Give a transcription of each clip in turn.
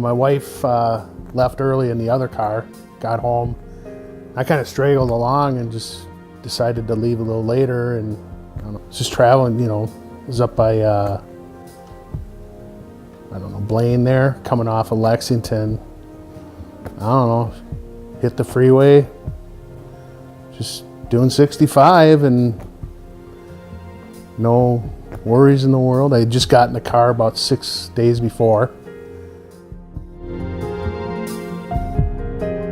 My wife left early in the other car, got home. I kind of straggled along and just decided to leave a little later, and I don't know, just traveling, you know, was up by, I don't know, Blaine there, coming off of Lexington. I don't know, hit the freeway, just doing 65 and no worries in the world. I had just got in the car about 6 days before.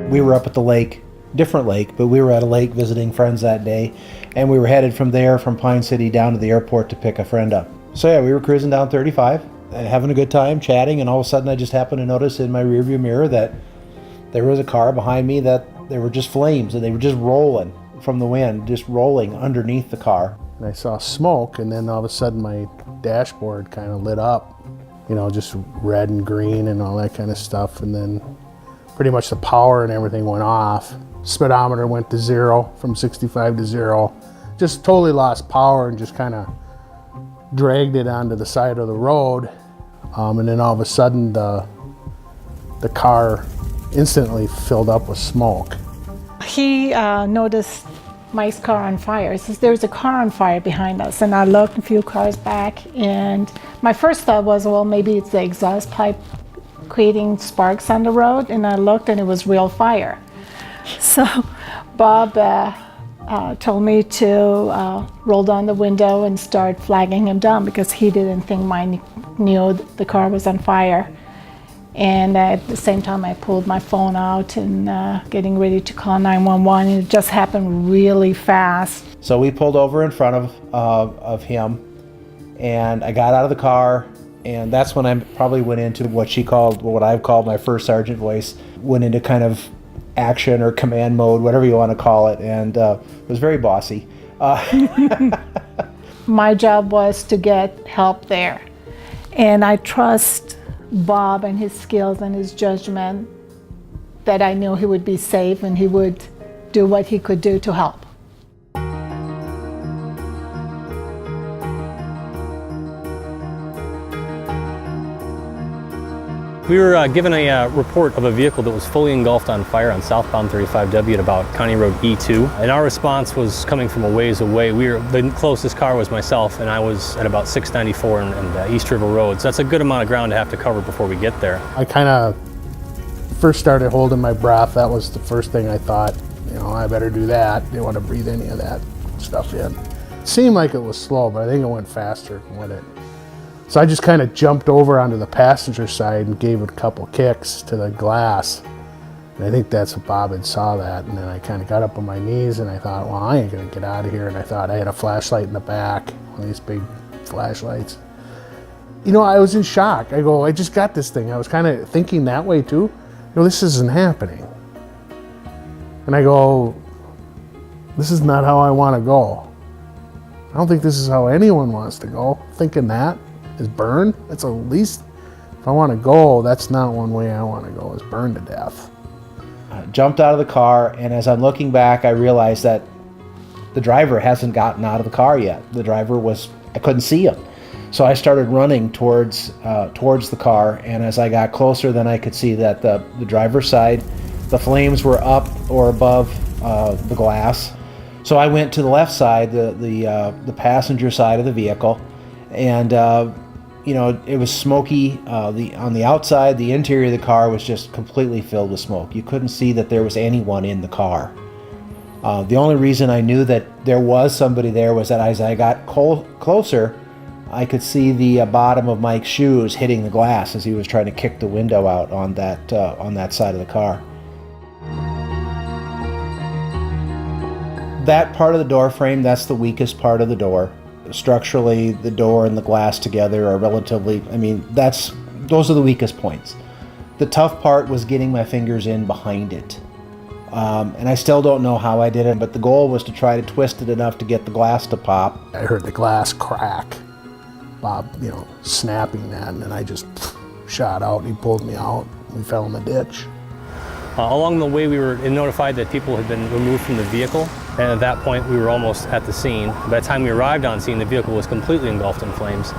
We were up at the lake, different lake, but we were at a lake visiting friends that day, and we were headed from there, from Pine City, down to the airport to pick a friend up. So yeah, we were cruising down 35, having a good time, chatting, and all of a sudden I just happened to notice in my rearview mirror that there was a car behind me that there were just flames, and they were just rolling from the wind, just rolling underneath the car. And I saw smoke, and then all of a sudden my dashboard kind of lit up, you know, just red and green and all that kind of stuff, and then pretty much the power and everything went off. Speedometer went to 0, from 65 to 0. Just totally lost power and just kind of dragged it onto the side of the road. And then all of a sudden the car instantly filled up with smoke. He noticed my car on fire. He says, there's a car on fire behind us. And I looked a few cars back, and my first thought was, well, maybe it's the exhaust pipe creating sparks on the road, and I looked and it was real fire. So Bob told me to roll down the window and start flagging him down because he didn't think mine knew the car was on fire. And at the same time I pulled my phone out and getting ready to call 911, and it just happened really fast. So we pulled over in front of him, and I got out of the car. And that's when I probably went into what I've called my first sergeant voice, went into kind of action or command mode, whatever you want to call it, and it was very bossy. My job was to get help there. And I trust Bob and his skills and his judgment that I knew he would be safe and he would do what he could do to help. We were given a report of a vehicle that was fully engulfed on fire on southbound 35W at about County Road E2. And our response was coming from a ways away. The closest car was myself, and I was at about 694 and East River Road. So that's a good amount of ground to have to cover before we get there. I kind of first started holding my breath. That was the first thing I thought, you know, I better do that. Didn't want to breathe any of that stuff in. It seemed like it was slow, but I think it went faster than it. So I just kind of jumped over onto the passenger side and gave it a couple kicks to the glass. And I think that's what Bob had saw that. And then I kind of got up on my knees and I thought, well, I ain't gonna get out of here. And I thought I had a flashlight in the back, one of these big flashlights. You know, I was in shock. I go, I just got this thing. I was kind of thinking that way too. No, this isn't happening. And I go, this is not how I want to go. I don't think this is how anyone wants to go. Thinking that is burn. That's at least, if I want to go, that's not one way I want to go, is burn to death. I jumped out of the car, and as I'm looking back, I realized that the driver hasn't gotten out of the car yet. The driver I couldn't see him. So I started running towards the car, and as I got closer, then I could see that the driver's side, the flames were up or above the glass. So I went to the left side, the passenger side of the vehicle, and you know, it was smoky. On the outside, the interior of the car was just completely filled with smoke. You couldn't see that there was anyone in the car. The only reason I knew that there was somebody there was that as I got closer, I could see the bottom of Mike's shoes hitting the glass as he was trying to kick the window out on that side of the car. That part of the door frame, that's the weakest part of the door. Structurally, the door and the glass together are relatively, I mean, those are the weakest points. The tough part was getting my fingers in behind it. And I still don't know how I did it, but the goal was to try to twist it enough to get the glass to pop. I heard the glass crack. Bob, you know, snapping that, and then I just shot out, and he pulled me out. We fell in the ditch. Along the way, we were notified that people had been removed from the vehicle, and at that point, we were almost at the scene. By the time we arrived on scene, the vehicle was completely engulfed in flames.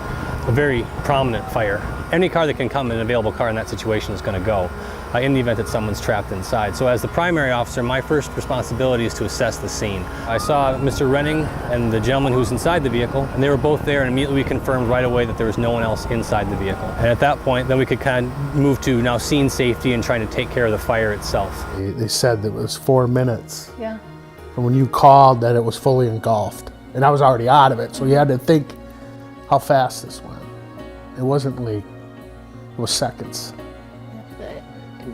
A very prominent fire. any car that can come, an available car in that situation is going to go in the event that someone's trapped inside. So as the primary officer, my first responsibility is to assess the scene. I saw Mr. Renning and the gentleman who was inside the vehicle, and they were both there, and immediately we confirmed right away that there was no one else inside the vehicle. And at that point, then we could kind of move to now scene safety and trying to take care of the fire itself. They said that it was 4 minutes Yeah. from when you called that it was fully engulfed. And I was already out of it, so you had to think how fast this went. It wasn't like, it was seconds.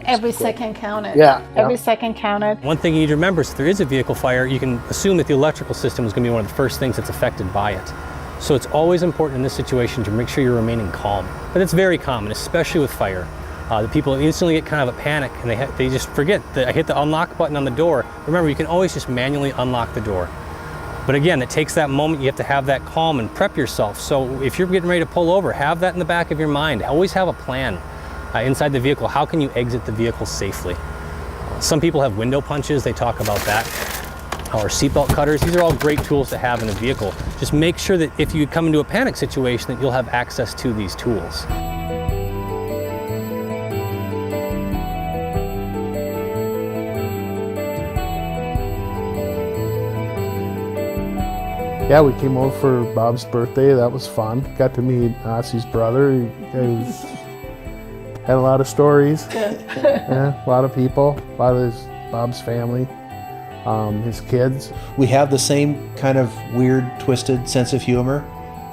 Every second counted. Yeah. Every second counted. One thing you need to remember is if there is a vehicle fire, you can assume that the electrical system is going to be one of the first things that's affected by it. So it's always important in this situation to make sure you're remaining calm. But it's very common, especially with fire. The people instantly get kind of a panic and they just forget that I hit the unlock button on the door. Remember, you can always just manually unlock the door. But again, it takes that moment. You have to have that calm and prep yourself. So if you're getting ready to pull over, have that in the back of your mind. Always have a plan inside the vehicle. How can you exit the vehicle safely? Some people have window punches. They talk about that. Or seatbelt cutters. These are all great tools to have in a vehicle. Just make sure that if you come into a panic situation that you'll have access to these tools. Yeah, we came over for Bob's birthday. That was fun. Got to meet Ossie's brother. He had a lot of stories. Yeah, a lot of people, a lot of Bob's family, his kids. We have the same kind of weird, twisted sense of humor.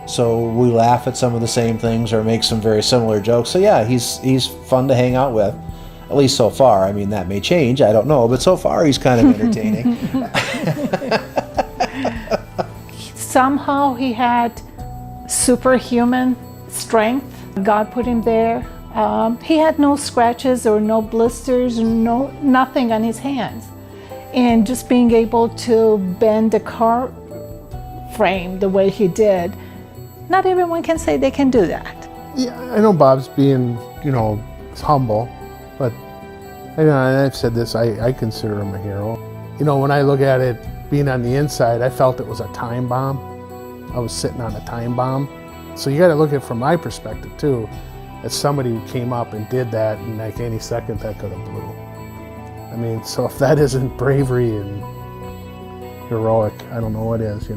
So we laugh at some of the same things or make some very similar jokes. So yeah, he's fun to hang out with, at least so far. I mean, that may change, I don't know, but so far he's kind of entertaining. Somehow he had superhuman strength. God put him there. He had no scratches or no blisters, nothing on his hands. And just being able to bend a car frame the way he did, not everyone can say they can do that. Yeah, I know Bob's being, humble, but and I've said this, I consider him a hero. When I look at it, being on the inside, I felt it was a time bomb. I was sitting on a time bomb. So you got to look at it from my perspective too, as somebody who came up and did that, and like any second that could have blew. I mean, so if that isn't bravery and heroic, I don't know what is,